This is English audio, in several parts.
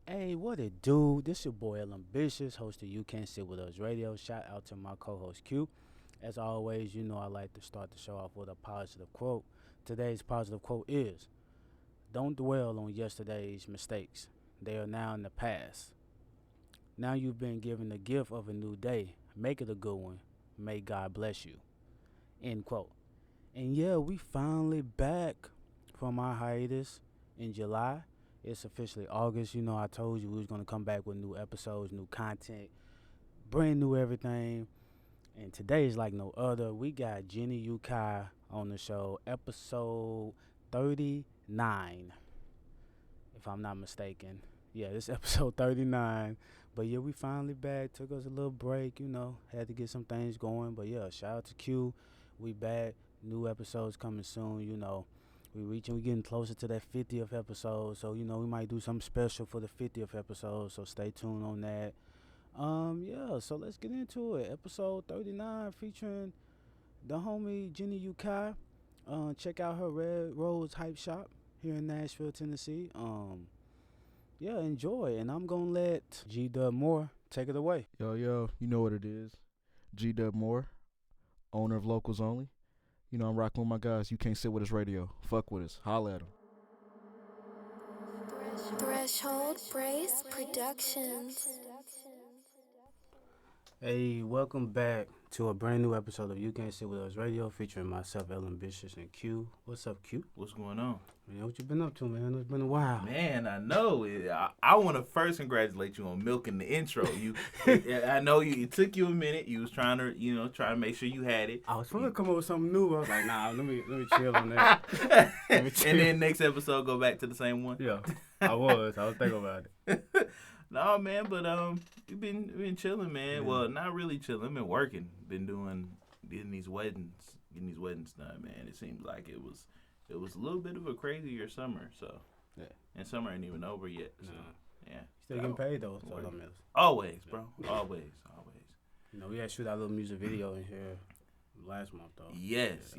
Hey, what it do? This your boy Ambitious, host of You Can't Sit With Us Radio. Shout out to my co-host Q. As always, I like to start the show off with a positive quote. Today's positive quote is, "Don't dwell on yesterday's mistakes. They are now in the past. Now you've been given the gift of a new day. Make it a good one. May God bless you." End quote. And yeah, we finally back from our hiatus in July. It's officially August. I told you we was gonna come back with new episodes, new content, brand new everything. And today is like no other. We got Jenny Ukaj on the show, episode 39, if I'm not mistaken. Yeah, this episode 39. But yeah, we finally back. Took us a little break, had to get some things going. But yeah, shout out to Q. We back. New episodes coming soon, we getting closer to that 50th episode. So, we might do something special for the 50th episode. So stay tuned on that. Yeah, so let's get into it. Episode 39 featuring the homie Jenny Ukaj. Check out her Red Rose Hype Shop here in Nashville, Tennessee. Yeah, enjoy. And I'm gonna let G-Dub Moore take it away. Yo, you know what it is. G-Dub Moore, owner of Locals Only. I'm rocking with my guys. You Can't Sit With Us Radio. Fuck with us. Holla at them. Threshold Brace Productions. Hey, welcome back to a brand new episode of You Can't Sit With Us Radio featuring myself, Ambitious, and Q. What's up, Q? What's going on? Man, what you been up to, man? It's been a while. Man, I know. I want to first congratulate you on milking the intro. I know it took you a minute. You was trying to make sure you had it. I was trying to come up with something new. I was like, nah, let me chill on that. And then next episode, go back to the same one. Yeah, I was thinking about it. No, man, but you've been chilling, man. Yeah. Well, not really chilling. I've been working. Been getting these weddings done, man. It seems like it was a little bit of a crazier summer, so yeah. And summer ain't even over yet. So yeah. Still getting paid though, so always, bro. Always. We had to shoot our little music video in here last month though. Yes.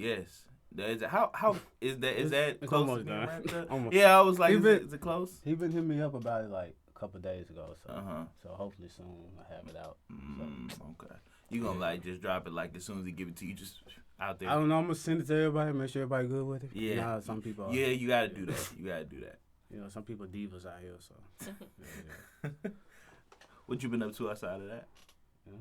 How is that? Is that it's close almost to being done. wrapped up? Almost. Yeah, I was like, is it close? He been hitting me up about it like a couple days ago, so Uh-huh. hopefully soon I have it out. Okay. You gonna like just drop it like as soon as he give it to you, just out there? I don't know. I'm gonna send it to everybody, make sure everybody good with it. Yeah. Some people. Yeah, you gotta do that. Some people divas out here, so. Yeah. What you been up to outside of that?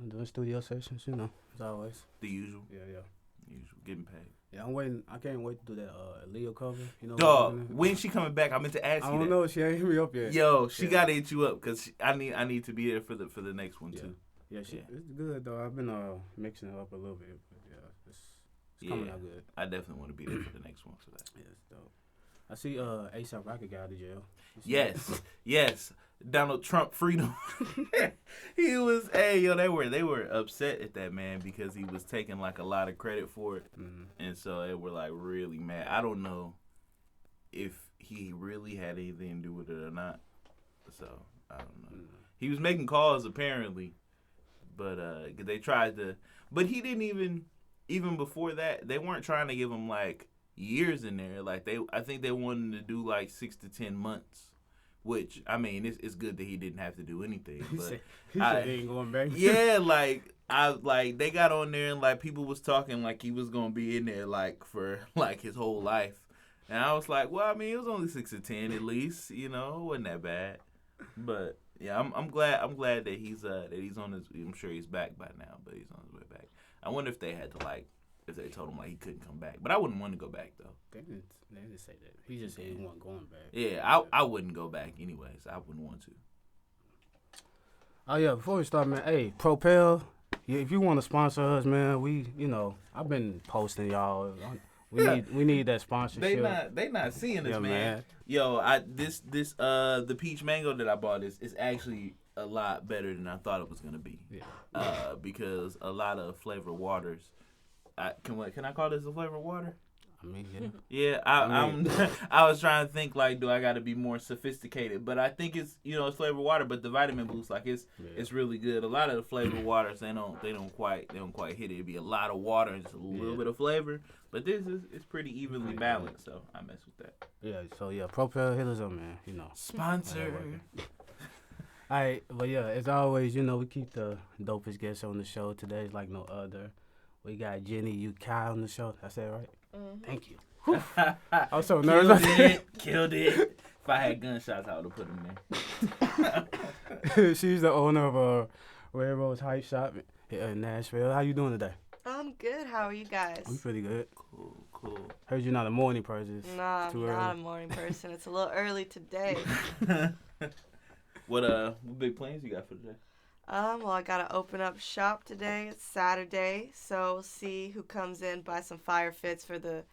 Doing studio sessions, as always. The usual. Yeah. Usual, getting paid. Yeah, I'm waiting. I can't wait to do that Leo cover. Dog, when she coming back? I meant to ask you. I don't know. She ain't hit me up yet. Yo, she gotta hit you up because I need to be there for the next one too. Yeah, it's good though. I've been mixing it up a little bit, but yeah, it's coming out good. I definitely want to be there for the next one for that. Yeah, it's dope. I see A$AP Rocky got out of jail. Yes. Donald Trump freedom. He was they were upset at that man because he was taking like a lot of credit for it. Mm-hmm. And so they were like really mad. I don't know if he really had anything to do with it or not. So I don't know. Mm-hmm. He was making calls apparently, but they tried to. But he didn't even before that. They weren't trying to give him like years in there. Like I think they wanted to do like 6 to 10 months. Which, I mean, it's good that he didn't have to do anything. But he said he ain't going back. Yeah, they got on there and like people was talking like he was gonna be in there like for like his whole life, and I was like, well, I mean, it was only 6 to 10 at least, it wasn't that bad. But yeah, I'm glad that he's on his. I'm sure he's back by now, but he's on his way back. I wonder if they had to if they told him like he couldn't come back, but I wouldn't want to go back though. They didn't say that. He just said he wasn't going back. Yeah, I wouldn't go back anyways. I wouldn't want to. Oh yeah, before we start, man, hey, Propel, if you want to sponsor us, man, we, I've been posting y'all. We need that sponsorship. They not seeing us, yeah, man. Yo, the peach mango that I bought is actually a lot better than I thought it was gonna be. Yeah. Because a lot of flavored waters. Can I call this a flavored water? I mean, yeah. I was trying to think like, do I got to be more sophisticated? But I think it's it's flavored water. But the vitamin boost it's really good. A lot of the flavored waters they don't quite hit it. It'd be a lot of water and just a little bit of flavor. But this is pretty evenly balanced, so I mess with that. Yeah. So yeah, Propel, hit us up, man. Sponsor. Alright, but yeah, as always, we keep the dopest guests on the show. Today's like no other. We got Jenny Ukaj on the show. I said it right? Mm-hmm. Thank you. I was so nervous. Killed it. If I had gunshots, I would have put them there. She's the owner of Red Rose Hype Shop in Nashville. How you doing today? I'm good. How are you guys? I'm pretty good. Cool. Heard you're not a morning person. Nah, I'm Too not a early. morning person. It's a little early today. What big plans you got for today? Well, I gotta open up shop today. It's Saturday, so we'll see who comes in, buy some fire fits for the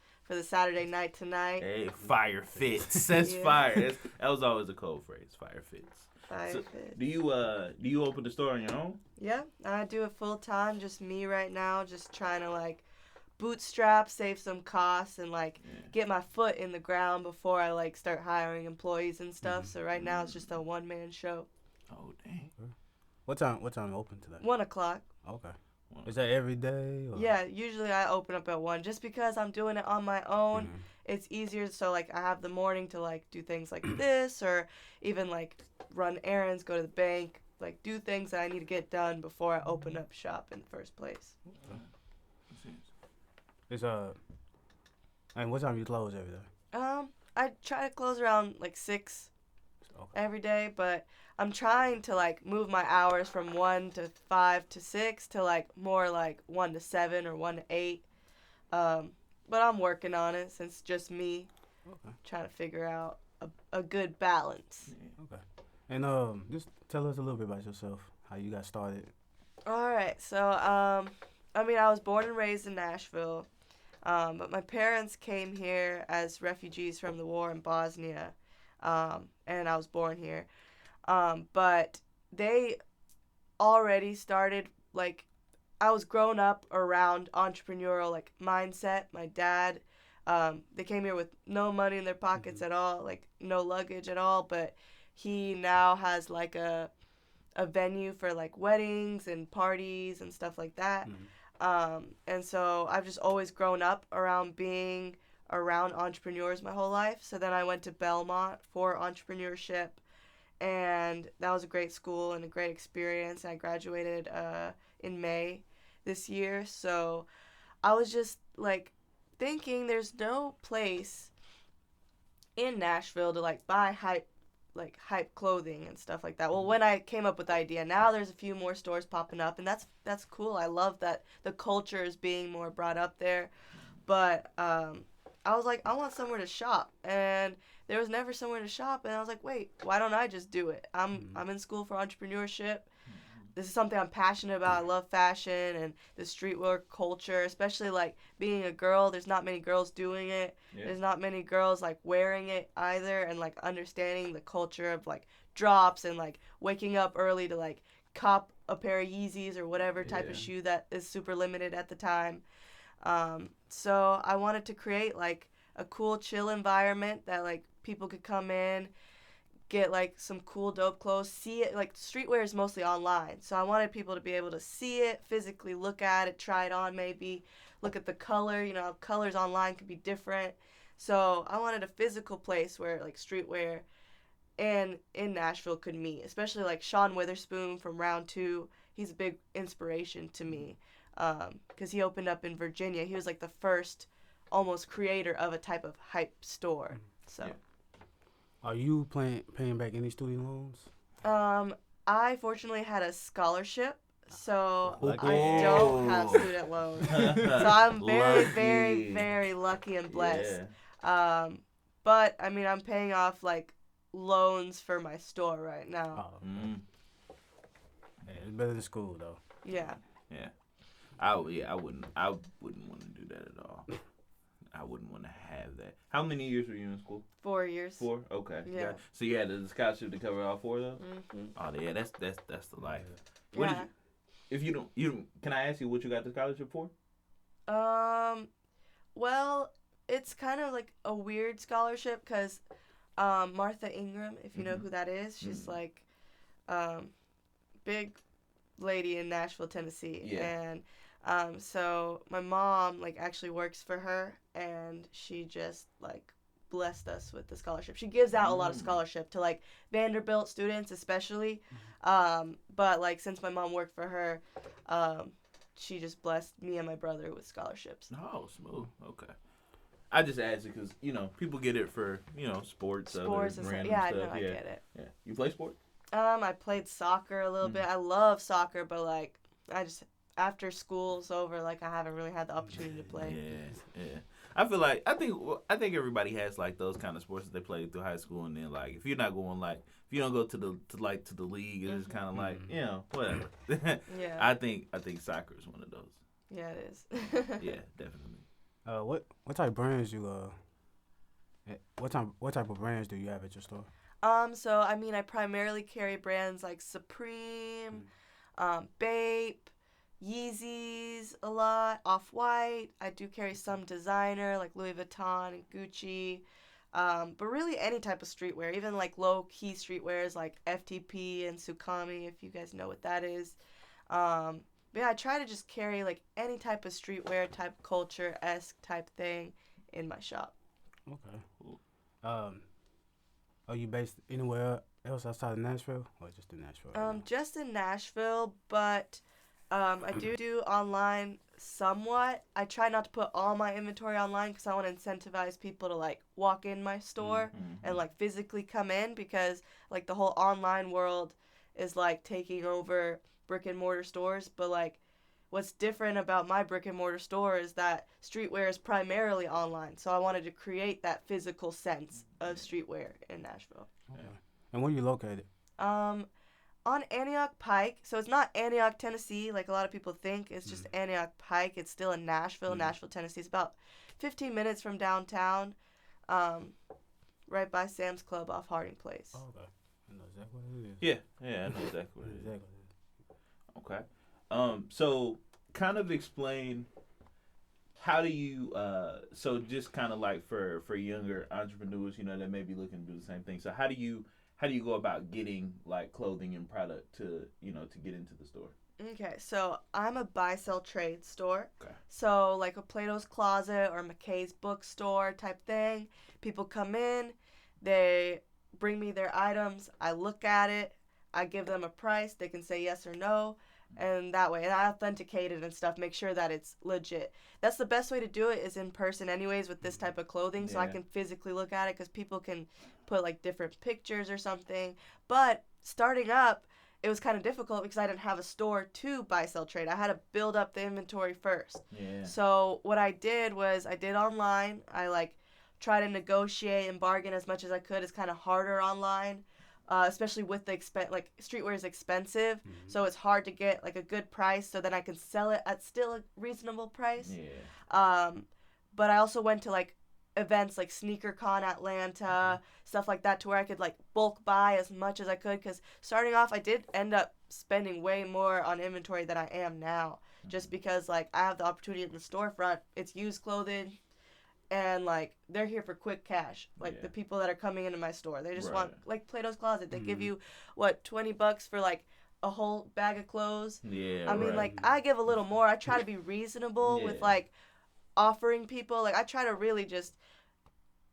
Saturday night tonight. Hey, fire fits. That's Yeah. fire. That was always a code phrase. Fire fits. Fire So, fits. do you open the store on your own? Yeah, I do it full time. Just me right now, just trying to like bootstrap, save some costs, and like get my foot in the ground before I like start hiring employees and stuff. So right now it's just a one-man show. Oh dang. What time open today? 1 o'clock. Okay. Is that every day? Or? Yeah, usually I open up at 1 just because I'm doing it on my own. Mhm. It's easier, so like I have the morning to like do things like this, or even like run errands, go to the bank, like do things that I need to get done before I open up shop in the first place. It's and what time you close every day? I try to close around like 6 Okay. every day, but I'm trying to like move my hours from 1 to 5 to 6 to like more like 1 to 7 or 1 to 8. But I'm working on it since it's just me. Okay. Trying to figure out a good balance. Okay. And just tell us a little bit about yourself, how you got started. All right, so I mean, I was born and raised in Nashville, but my parents came here as refugees from the war in Bosnia, and I was born here. But they already started, like, I was grown up around entrepreneurial, like, mindset. My dad, they came here with no money in their pockets at all, like, no luggage at all, but he now has, like, a venue for, like, weddings and parties and stuff like that. And so I've just always grown up around being around entrepreneurs my whole life. So then I went to Belmont for entrepreneurship, and that was a great school and a great experience. I graduated in May this year. So I was just like thinking there's no place in Nashville to like buy hype clothing and stuff like that. Well, when I came up with the idea, now there's a few more stores popping up, and that's cool. I love that the culture is being more brought up there. But I was like, I want somewhere to shop, and there was never somewhere to shop, and I was like, wait, why don't I just do it? I'm in school for entrepreneurship. This is something I'm passionate about. I love fashion and the streetwear culture, especially like being a girl. There's not many girls doing it. Yeah. There's not many girls like wearing it either, and like understanding the culture of like drops and like waking up early to like cop a pair of Yeezys or whatever type of shoe that is super limited at the time. So I wanted to create like a cool chill environment that like people could come in, get like some cool dope clothes, see it. Like streetwear is mostly online, so I wanted people to be able to see it, physically look at it, try it on, maybe look at the color. You know, colors online could be different, so I wanted a physical place where like streetwear and in Nashville could meet, especially like Sean Witherspoon from Round 2. He's a big inspiration to me because he opened up in Virginia. He was like the first almost creator of a type of hype store. So Are you paying back any student loans? I fortunately had a scholarship, so Lucky. I don't have student loans. So I'm very, Lucky. very, very lucky and blessed. Yeah. But I mean, I'm paying off like loans for my store right now. Oh, Mm. yeah, it's better than school though. Yeah. Yeah. I wouldn't want to do that at all. I wouldn't want to have that. How many years were you in school? 4 years. 4? Okay. Yeah. So you had the scholarship to cover all 4 of those? Mhm. Oh yeah, that's the life. What did Yeah. you, if you don't, can I ask you what you got the scholarship for? Well, it's kind of like a weird scholarship because Martha Ingram, if you know who that is, she's like big lady in Nashville, Tennessee. Yeah. And so my mom like actually works for her, and she just like blessed us with the scholarship. She gives out a lot of scholarship to like Vanderbilt students especially. But like since my mom worked for her, she just blessed me and my brother with scholarships. Oh, smooth. Okay. I just asked it because, you know, people get it for, you know, sports And random stuff. stuff. Yeah, I know, I get it. Yeah. You play sports? I played soccer a little bit. I love soccer, but like I just after school's over, like I haven't really had the opportunity to play. Yeah. I feel like I think everybody has like those kind of sports that they play through high school, and then like if you're not going like if you don't go to the league, it's kind of like you know whatever. Yeah. I think soccer is one of those. Yeah, it is. Yeah, definitely. What type of brands what type of brands do you have at your store? So I mean, I primarily carry brands like Supreme, Bape, Yeezys a lot, Off-White. I do carry some designer like Louis Vuitton and Gucci, but really any type of streetwear, even like low-key streetwears like FTP and Tsukami, if you guys know what that is. But yeah, I try to just carry like any type of streetwear, type culture-esque type thing in my shop. Okay. Are you based anywhere else outside of Nashville, or just in Nashville? Right now? Just in Nashville, but I do online somewhat. I try not to put all my inventory online because I want to incentivize people to like walk in my store and like physically come in, because like the whole online world is like taking over brick and mortar stores. But like what's different about my brick and mortar store is that streetwear is primarily online. So I wanted to create that physical sense of streetwear in Nashville. Okay. And where are you located? On Antioch Pike. So it's not Antioch, Tennessee, like a lot of people think. It's just Antioch Pike. It's still in Nashville, Nashville, Tennessee. It's about 15 minutes from downtown, right by Sam's Club off Harding Place. Oh, okay. I know exactly what it is. Yeah, I know exactly what it is. Okay. So kind of explain how do you so just kind of like for younger entrepreneurs, you know, that may be looking to do the same thing. So how do you go about getting like clothing and product to, you know, to get into the store? Okay, so I'm a buy-sell trade store. Okay. So like a Plato's Closet or McKay's bookstore type thing. People come in, they bring me their items, I look at it, I give them a price, they can say yes or no, and that way, and I authenticate it and stuff, make sure that it's legit. That's the best way to do it, is in person anyways with this type of clothing, so I can physically look at it, because people can put like different pictures or something. But starting up, it was kind of difficult because I didn't have a store to buy, sell, trade. I had to build up the inventory first. Yeah. So what I did was I did online. I like try to negotiate and bargain as much as I could. It's kind of harder online. Especially with the like streetwear is expensive, so it's hard to get like a good price, so then I can sell it at still a reasonable price. Yeah. But I also went to like events like SneakerCon Atlanta, stuff like that, to where I could like bulk buy as much as I could, because starting off I did end up spending way more on inventory than I am now, just because like I have the opportunity in the storefront. It's used clothing. And, like, they're here for quick cash. Like, the people that are coming into my store. They just want, like, Plato's Closet. They give you, $20 for, like, a whole bag of clothes? Yeah, I mean, like, I give a little more. I try to be reasonable with, like, offering people. Like, I try to really just,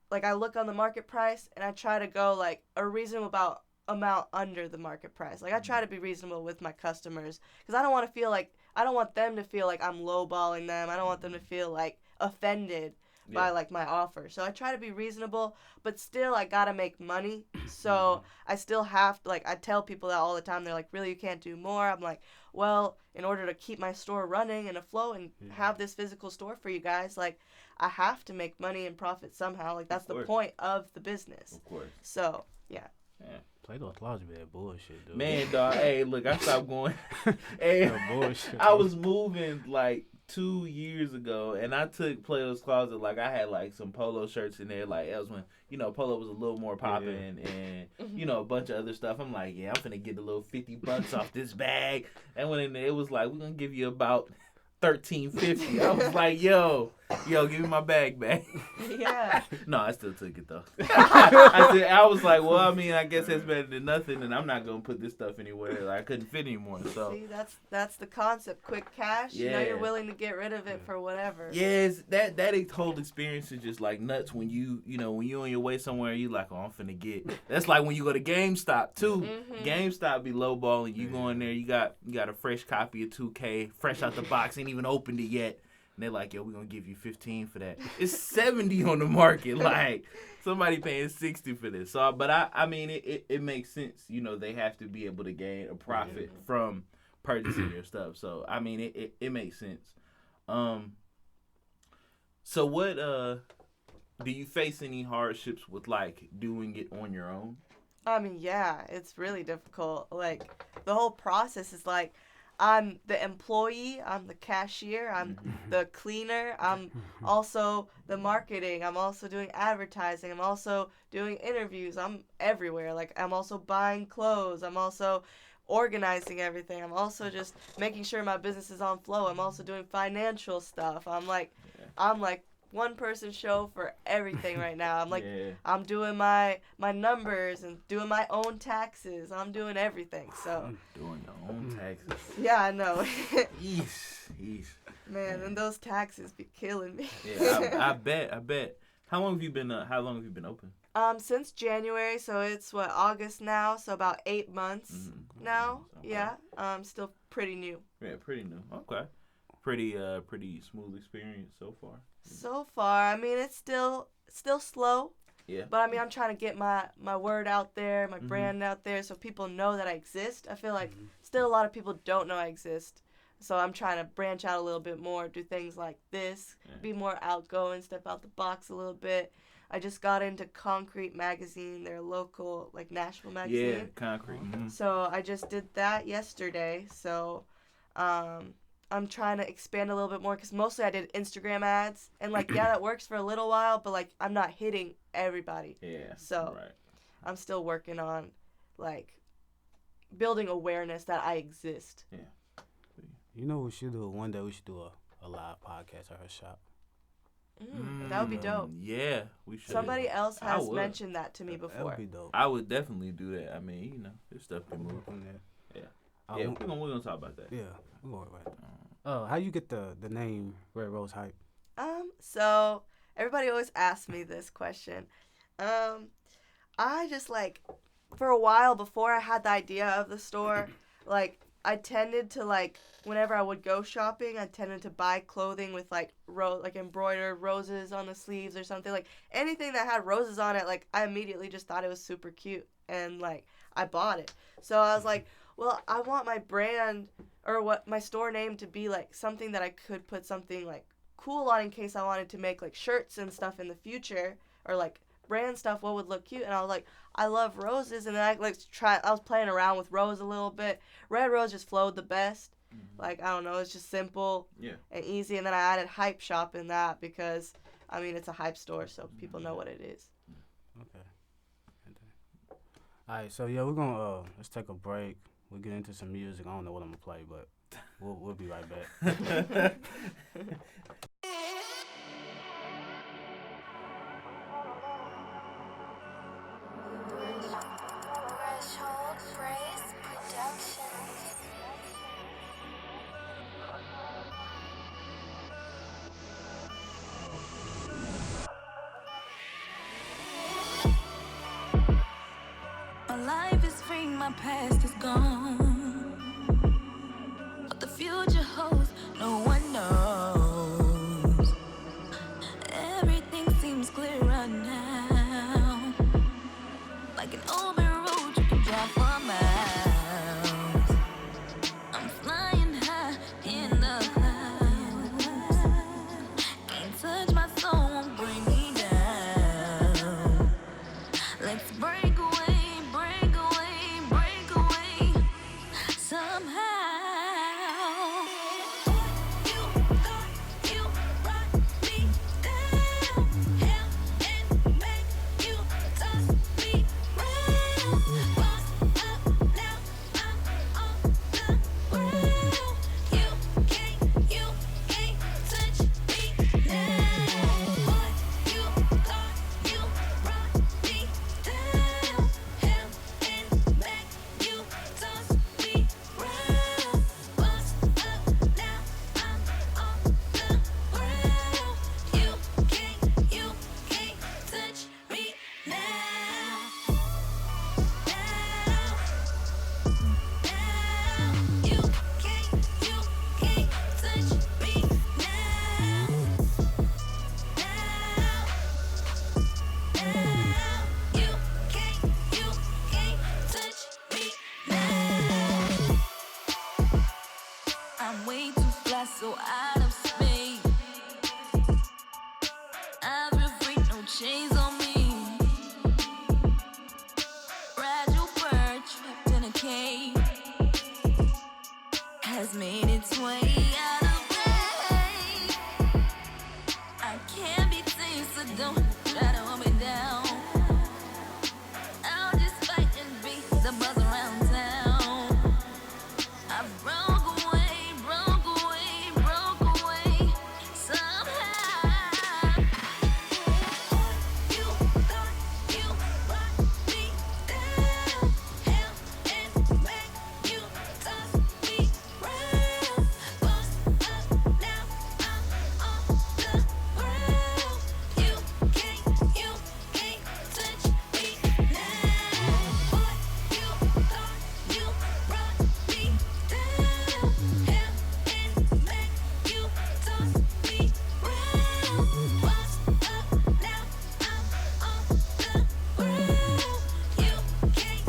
like, I look on the market price, and I try to go, like, a reasonable amount under the market price. Like, I try to be reasonable with my customers. Because I don't want to feel like, I don't want them to feel like I'm lowballing them. I don't want them to feel, like, offended by like my offer. So I try to be reasonable, but still I gotta make money. So I still have to, like, I tell people that all the time. They're like, really, you can't do more? I'm like, well, in order to keep my store running and afloat and have this physical store for you guys, like, I have to make money and profit somehow. Like, that's the point of the business. Of course. So yeah. Plato's Closet be that bullshit, dude. Man, dog. Hey, look, I stopped going. Hey, bullshit. I was moving like 2 years ago, and I took Plato's Closet. Like, I had like some polo shirts in there. Like, that was when, you know, polo was a little more popping, and you know, a bunch of other stuff. I'm like, yeah, I'm finna get a little $50 off this bag. And went in there, it was like, we're gonna give you about $13.50. I was like, yo, Yo, give me my bag back. Yeah. No, I still took it though. I was like, well, I mean, I guess that's better than nothing, and I'm not gonna put this stuff anywhere. Like, I couldn't fit anymore. So See, that's the concept. Quick cash. You know, Yeah. you're willing to get rid of it for whatever. yes, that whole experience is just like nuts when when you on your way somewhere, you like, oh, I'm finna get. That's like when you go to GameStop too. Mhm. GameStop be lowballing. You go in there, you got a fresh copy of 2K, fresh out the box, ain't even opened it yet. And they're like, yo, we're going to give you 15 for that. It's 70 on the market. Like, somebody paying 60 for this. So, but I mean, it makes sense. You know, they have to be able to gain a profit from purchasing your stuff. So, I mean, it makes sense. So what, do you face any hardships with, like, doing it on your own? I mean, yeah, it's really difficult. Like, the whole process is like, I'm the employee, I'm the cashier, I'm the cleaner, I'm also the marketing, I'm also doing advertising, I'm also doing interviews, I'm everywhere. Like, I'm also buying clothes, I'm also organizing everything, I'm also just making sure my business is on flow, I'm also doing financial stuff. I'm like one person show for everything right now. I'm like, I'm doing my numbers and doing my own taxes. I'm doing everything. So Doing your own taxes. yeah, I know. Yeesh. Man, and those taxes be killing me. Yeah, I bet. How long have you been open? Since January, so it's August now, so about 8 months now. Okay. Yeah. Still pretty new. Yeah, pretty new. Okay. Pretty smooth experience so far. So far, I mean, it's still slow. Yeah. But I mean, I'm trying to get my word out there, my brand out there, so people know that I exist. I feel like still a lot of people don't know I exist. So I'm trying to branch out a little bit more, do things like this, be more outgoing, step out the box a little bit. I just got into Concrete magazine, their local, like, Nashville magazine. Yeah, Concrete. Mm-hmm. So I just did that yesterday. So I'm trying to expand a little bit more because mostly I did Instagram ads. And, like, yeah, that works for a little while, but, like, I'm not hitting everybody. Yeah. So right. I'm still working on, like, building awareness that I exist. Yeah. You know what we should do? One day we should do a live podcast at her shop. That would be dope. Yeah, we should. Somebody else has mentioned that to me That before. would be dope. I would definitely do that. I mean, you know, this stuff can move. From there. Yeah, we're gonna talk about that. Yeah, we're going right. How you get the name Red Rose Hype? So everybody always asks me this question. I just, like, for a while before I had the idea of the store, like, I tended to, like, whenever I would go shopping, I tended to buy clothing with, like, embroidered roses on the sleeves or something. Like, anything that had roses on it, like, I immediately just thought it was super cute. And, like, I bought it. So I was like, well, I want my brand or my store name to be, like, something that I could put something, like, cool on in case I wanted to make, like, shirts and stuff in the future or, like, brand stuff, what would look cute. And I was like, I love roses. And then I was playing around with rose a little bit. Red Rose just flowed the best. Like, I don't know, it's just simple and easy. And then I added hype shop in that because, I mean, it's a hype store, so people know what it is. Okay. All right, so yeah, we're gonna let's take a break. We'll get into some music. I don't know what I'm gonna play, but we'll be right back. Life is free, my past is gone. What the future holds, no one knows. Everything seems clear right now. Like an open road you can drive for miles. I'm flying high in the clouds. Can't touch my soul, won't bring me down. Let's break away. so out of space. I feel free, no chains on me. Fragile bird trapped in a cage has made its way out of range. I can't be tamed, so don't try to hold me down. I'll just fight and beat the buzz around town. I broke away somehow. You thought you brought me down, hell and back, you tossed me round. Boss up now, I'm on the ground. You can't touch me now. Boy, you thought you brought me down, hell and back, you tossed me round. Boss up now, I'm on the ground. You can't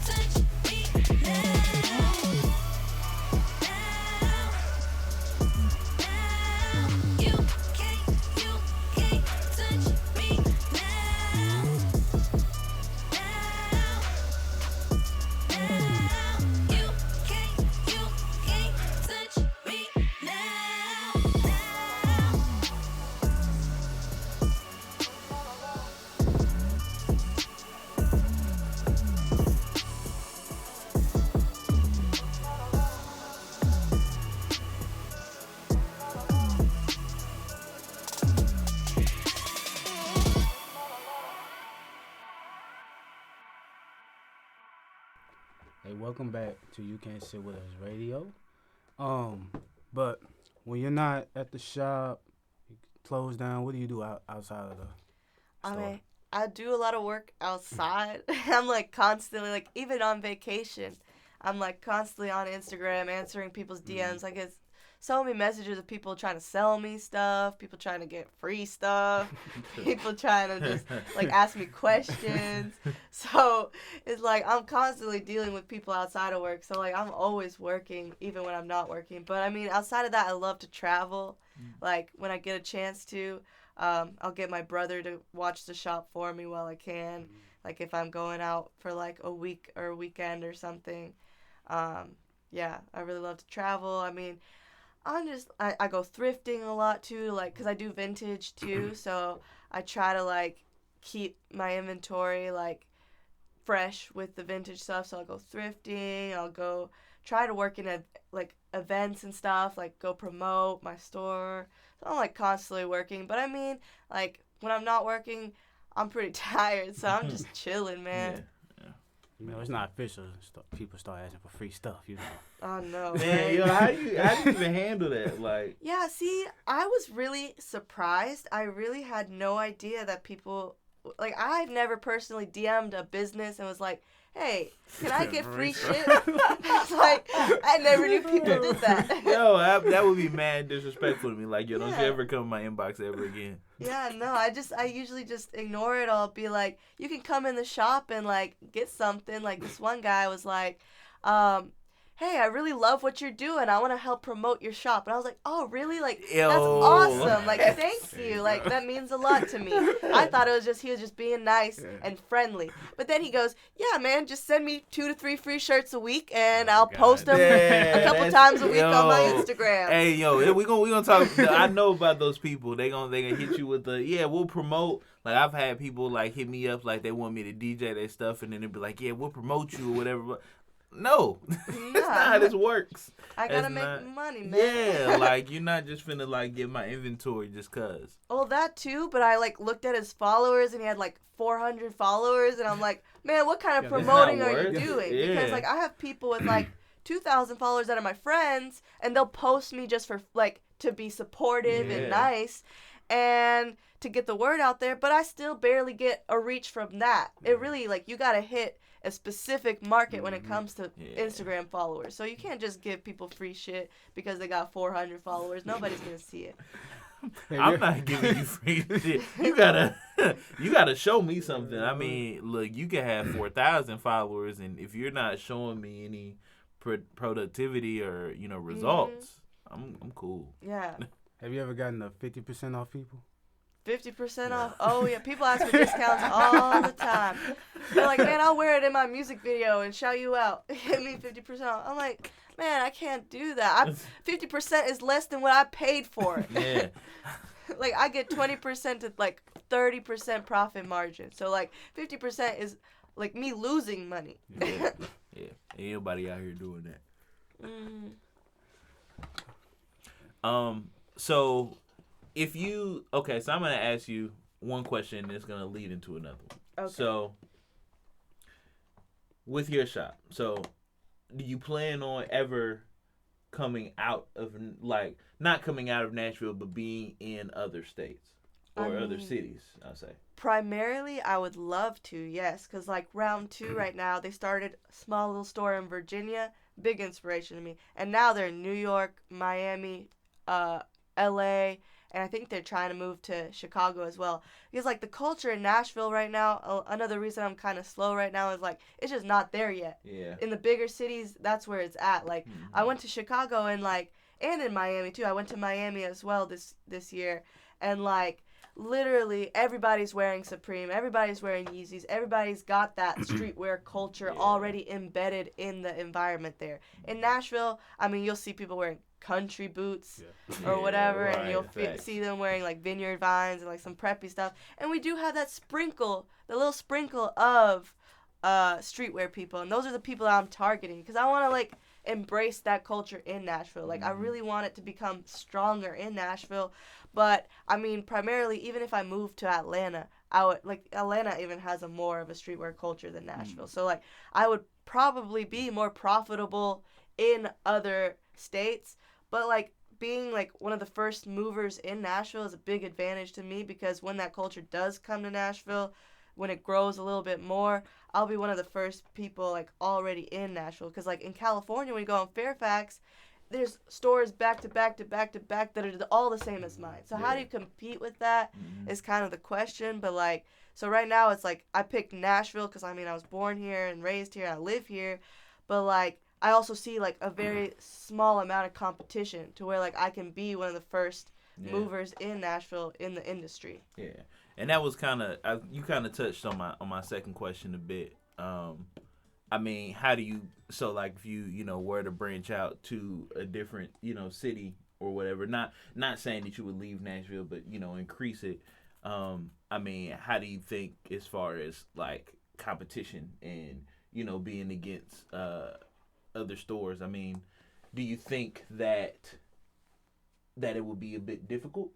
touch me now. You can't touch me now. You can't touch me now. Hey, welcome back to You Can't Sit With Us Radio. But when you're not at the shop, you close down, what do you do outside of the I store? mean, I do a lot of work outside. I'm like constantly, like even on vacation, I'm like constantly on Instagram answering people's DMs. I get so many messages of people trying to sell me stuff, people trying to get free stuff, people trying to just like ask me questions. So it's like I'm constantly dealing with people outside of work. So like I'm always working even when I'm not working. But I mean, outside of that, I love to travel. Like when I get a chance to, I'll get my brother to watch the shop for me while I can. Like if I'm going out for like a week or a weekend or something. Yeah, I really love to travel. I mean, I go thrifting a lot too, like, because I do vintage too, so I try to, like, keep my inventory, like, fresh with the vintage stuff, so I'll go thrifting, I'll go try to work in, like, events and stuff, like, go promote my store, so I'm, like, constantly working, but I mean, like, when I'm not working, I'm pretty tired, so I'm just chilling, man. Yeah. You know, it's not official. People start asking for free stuff, you know. Oh, no. Man, yo, how do you even handle that? Like, Yeah, see, I was really surprised. I really had no idea that people, like, I've never personally DM'd a business and was like, hey, can I get free shit? I was like, I never knew people did that. yo, that would be mad disrespectful to me. Like, yo, don't you Yeah. ever come in my inbox ever again. Yeah, no, I usually just ignore it. I'll be like, you can come in the shop and, like, get something. Like, this one guy was like, hey, I really love what you're doing. I want to help promote your shop. And I was like, oh, really? Like, Yo. that's awesome. Like, thank you. Like, that means a lot to me. I thought he was just being nice and friendly. But then he goes, yeah, man, just send me 2 to 3 free shirts a week, and I'll post them a couple times a week on my Instagram. Hey, yo, we gonna talk. I know about those people. They gonna hit you with the, yeah, we'll promote. Like, I've had people, like, hit me up, like, they want me to DJ their stuff, and then they'll be like, yeah, we'll promote you or whatever. But no, that's not how this works. I gotta That's make not- money, man. Yeah, like, you're not just finna, like, get my inventory just cause. Well, that too, but I, like, looked at his followers, and he had, like, 400 followers, and I'm like, man, what kind of Yeah, that's promoting not are you worth it. doing? Yeah. Because, like, I have people with, like, 2,000 followers that are my friends, and they'll post me just for, like, to be supportive and Yeah. nice, and to get the word out there, but I still barely get a reach from that. It really, like, you gotta hit a specific market when it comes to Yeah. Instagram followers. So you can't just give people free shit because they got 400 followers. Nobody's gonna see it. I'm not giving you free shit. You gotta show me something. I mean, look, you can have 4,000 followers, and if you're not showing me any productivity or results, I'm cool. Yeah. Have you ever gotten a 50% off people? 50% off. Oh yeah, people ask for discounts all the time. They're like, man, I'll wear it in my music video and shout you out. Hit me 50% off. I'm like, man, I can't do that. 50% is less than what I paid for it. Yeah. Like I get 20% to like 30% profit margin. So like 50% is like me losing money. Yeah. Ain't nobody out here doing that. So if you so I'm gonna ask you one question that's gonna lead into another one. Okay. So with your shop, so do you plan on ever coming out of like not coming out of Nashville but being in other states or other cities, I'll say? Primarily, I would love to, yes, because like round 2 right now, they started a small little store in Virginia, big inspiration to me, and now they're in New York, Miami, LA, and I think they're trying to move to Chicago as well. Because like the culture in Nashville right now, another reason I'm kind of slow right now is like it's just not there yet. Yeah. In the bigger cities, that's where it's at. Like I went to Chicago and in Miami too. I went to Miami as well this year, and like literally everybody's wearing Supreme, everybody's wearing Yeezys, everybody's got that streetwear culture already embedded in the environment there. In Nashville, I mean, you'll see people wearing country boots or whatever, right, and you'll see them wearing like Vineyard Vines and like some preppy stuff. And we do have that little sprinkle of streetwear people, and those are the people I'm targeting because I want to like embrace that culture in Nashville. Like I really want it to become stronger in Nashville. But I mean, primarily, even if I moved to Atlanta, Atlanta even has more of a streetwear culture than Nashville. So like I would probably be more profitable in other states. But like being like one of the first movers in Nashville is a big advantage to me because when that culture does come to Nashville, when it grows a little bit more, I'll be one of the first people like already in Nashville. Because like in California, when you go in Fairfax, there's stores back to back to back to back that are all the same as mine. So how do you compete with that is kind of the question. But like, so right now it's like I picked Nashville because I mean I was born here and raised here and I live here. But like I also see like a very small amount of competition to where like I can be one of the first movers in Nashville in the industry. Yeah. And that was you kind of touched on my second question a bit. I mean, how do you, so like if you were to branch out to a different, city or whatever, not saying that you would leave Nashville, but, increase it. I mean, how do you think as far as like competition and, being against other stores? I mean, do you think that it would be a bit difficult?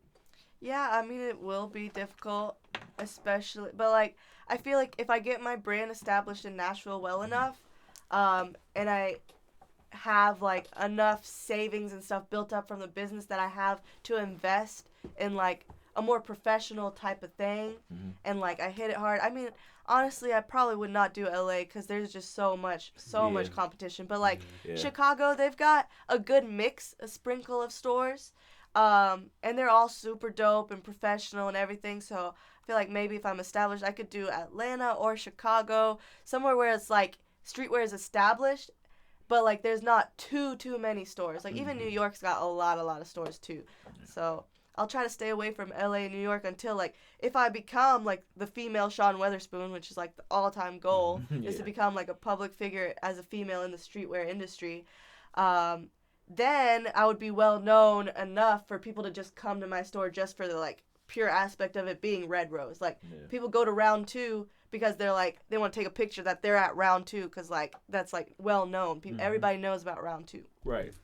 Yeah, I mean, it will be difficult, especially, but like, I feel like if I get my brand established in Nashville well enough, and I have like enough savings and stuff built up from the business that I have to invest in like a more professional type of thing, and like I hit it hard. I mean, honestly, I probably would not do LA because there's just so much competition. But like Chicago, they've got a good mix, a sprinkle of stores. And they're all super dope and professional and everything, so I feel like maybe if I'm established, I could do Atlanta or Chicago, somewhere where it's like streetwear is established, but like there's not too many stores. Like even New York's got a lot of stores too. So I'll try to stay away from LA and New York until like if I become like the female Sean Weatherspoon, which is like the all-time goal, is to become like a public figure as a female in the streetwear industry. Then I would be well known enough for people to just come to my store just for the like pure aspect of it being Red Rose. Like people go to round 2 because they're like they want to take a picture that they're at round 2 because like that's like well known. Everybody knows about round 2. Right.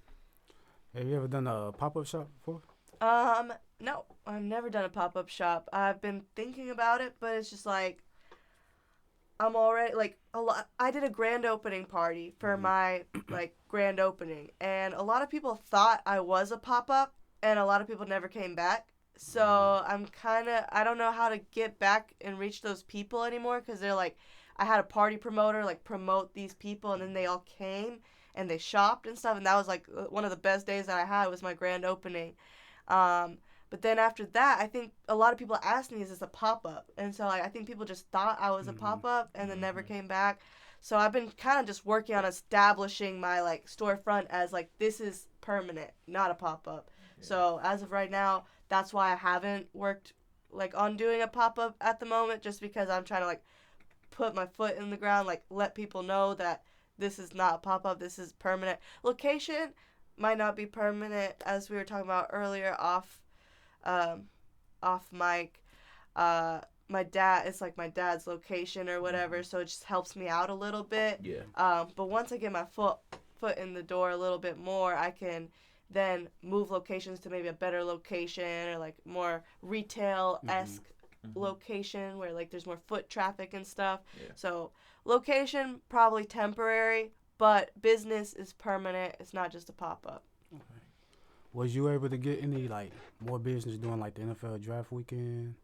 Have you ever done a pop-up shop before? No, I've never done a pop-up shop. I've been thinking about it, but it's just like I'm already like a lot. I did a grand opening party for my like grand opening, and a lot of people thought I was a pop-up, and a lot of people never came back. So I don't know how to get back and reach those people anymore because they're like, I had a party promoter like promote these people, and then they all came and they shopped and stuff, and that was like one of the best days that I had was my grand opening. But then after that, I think a lot of people asked me, is this a pop-up? And so like, I think people just thought I was a pop-up and then never came back. So I've been kind of just working on establishing my like storefront as like this is permanent, not a pop-up. So as of right now, that's why I haven't worked like on doing a pop-up at the moment, just because I'm trying to like put my foot in the ground, like let people know that this is not a pop-up, this is permanent. Location might not be permanent, as we were talking about earlier off mic. My dad, it's like my dad's location or whatever, so it just helps me out a little bit. Yeah. But once I get my foot in the door a little bit more, I can then move locations to maybe a better location or like more retail-esque location where like there's more foot traffic and stuff. Yeah. So location probably temporary, but business is permanent. It's not just a pop-up. Okay. Was you able to get any like more business during like the NFL draft weekend?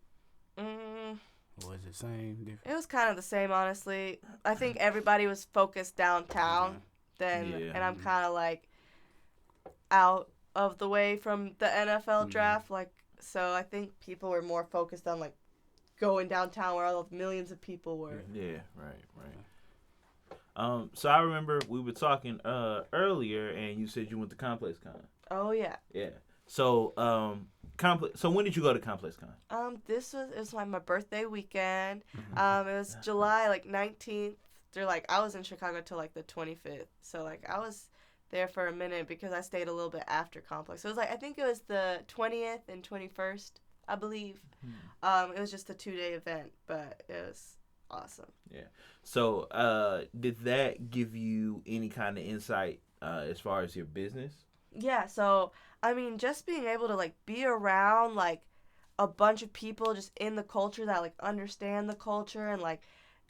Or was it same, different? It was kind of the same, honestly. I think everybody was focused downtown and I'm kind of like out of the way from the NFL draft, like, so I think people were more focused on like going downtown where all the millions of people were. Yeah, right. So I remember we were talking earlier, and you said you went to Complex Con. Oh yeah. Yeah. So Complex. So when did you go to Complex Con? It was like my birthday weekend. It was July like 19th through like I was in Chicago till like the 25th. So like I was there for a minute because I stayed a little bit after Complex. So it was like I think it was the 20th and 21st, I believe. It was just a 2-day event, but it was awesome. Yeah. So did that give you any kind of insight as far as your business? Yeah, so I mean, just being able to like be around like a bunch of people just in the culture that like understand the culture, and like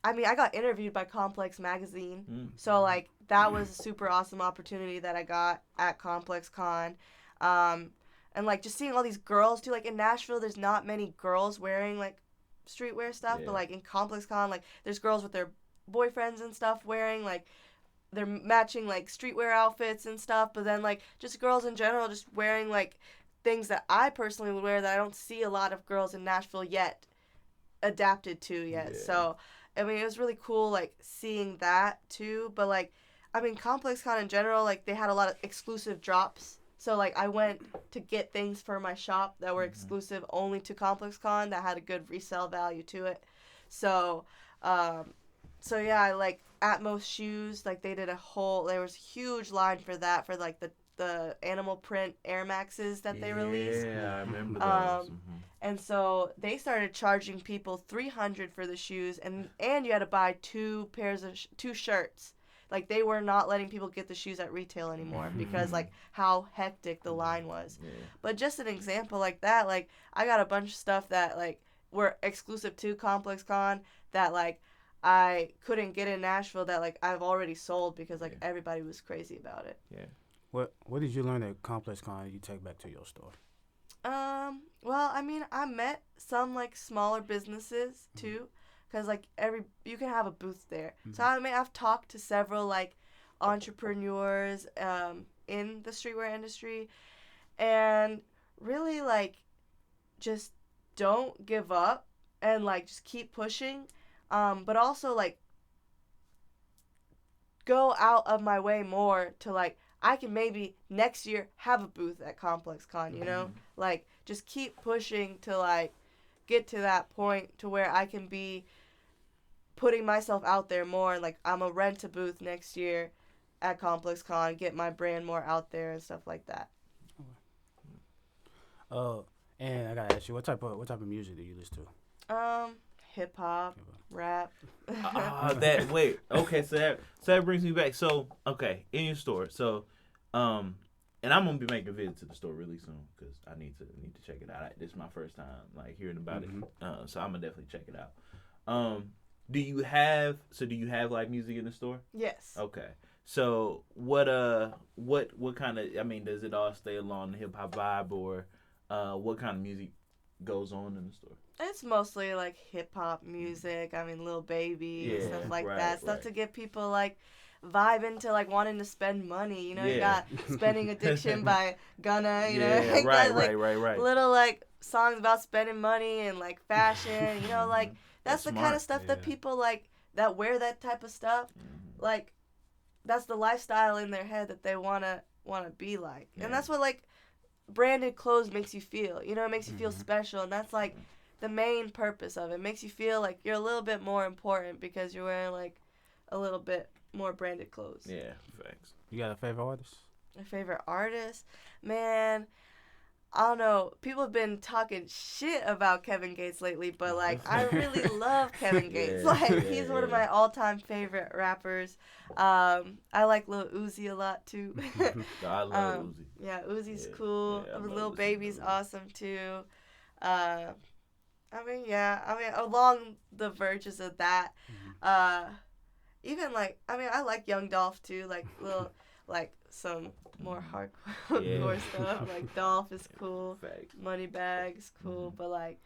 I mean, I got interviewed by Complex Magazine. So like that was a super awesome opportunity that I got at Complex Con. And like just seeing all these girls too, like in Nashville there's not many girls wearing like streetwear stuff, but like in Complex Con like there's girls with their boyfriends and stuff wearing like they're matching like streetwear outfits and stuff, but then like just girls in general just wearing like things that I personally would wear that I don't see a lot of girls in Nashville yet adapted to yet. Yeah. So I mean it was really cool like seeing that too, but like I mean Complex Con in general, like they had a lot of exclusive drops. So like I went to get things for my shop that were exclusive only to Complex Con that had a good resale value to it. So so yeah, I like Atmos shoes, like they did there was a huge line for that, for like the animal print Air Maxes that they released. Yeah, I remember those. And so they started charging people $300 for the shoes, and you had to buy two shirts. Like they were not letting people get the shoes at retail anymore because like how hectic the line was. Yeah. But just an example like that, like I got a bunch of stuff that like were exclusive to Complex Con that like I couldn't get in Nashville that like I've already sold because like everybody was crazy about it. Yeah. What did you learn at Complex Con you take back to your store? Well, I mean, I met some like smaller businesses too, because like you can have a booth there. So I mean, I've talked to several like entrepreneurs in the streetwear industry, and really like just don't give up and like just keep pushing, but also like go out of my way more to like I can maybe next year have a booth at Complex Con, you know? Like, just keep pushing to, like, get to that point to where I can be putting myself out there more. Like, I'm going to rent a booth next year at Complex Con, get my brand more out there and stuff like that. And I got to ask you, what type of music do you listen to? Hip-hop, rap. Okay, so that brings me back. So, okay, in your store, so, and I'm gonna be making a visit to the store really soon because I need to check it out. This is my first time like hearing about it, so I'm gonna definitely check it out. Do you have live music in the store? Yes. Okay, so what kind of, I mean, does it all stay along the hip hop vibe, or what kind of music goes on in the store? It's mostly like hip hop music. I mean, Lil Baby and stuff like that. Stuff to get people like vibing to like wanting to spend money. You know, you got Spending Addiction by Gunna. You know, like right. Little like songs about spending money and like fashion. You know, like that's the kind of stuff that people like that wear that type of stuff. Like that's the lifestyle in their head that they wanna want to be like. And that's what, like, branded clothes makes you feel. You know, it makes you feel special. And that's, like, the main purpose of it. It makes you feel like you're a little bit more important because you're wearing, like, a little bit more branded clothes. Yeah, facts. You got a favorite artist? My favorite artist? Man, I don't know. People have been talking shit about Kevin Gates lately, but, like, I really love Kevin Gates. He's one of my all-time favorite rappers. I like Lil Uzi a lot, too. I love Uzi. Yeah, Uzi's cool. Yeah, Lil Uzi. Baby's awesome, too. Along the verges of that, even, like, I like Young Dolph, too, like, some more hardcore stuff, like, Dolph is cool, Facts. Moneybag is cool, but, like,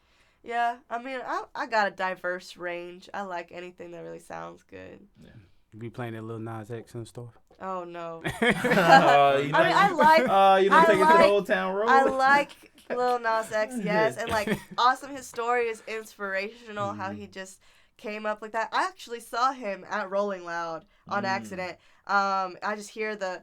yeah, I got a diverse range. I like anything that really sounds good. Yeah. You be playing that Lil Nas X in the store? Oh, no. I like you don't take it to the Old Town Road? I like Lil Nas X, yes, and, like, awesome. His story is inspirational, how he just came up like that. I actually saw him at Rolling Loud on accident. I just hear the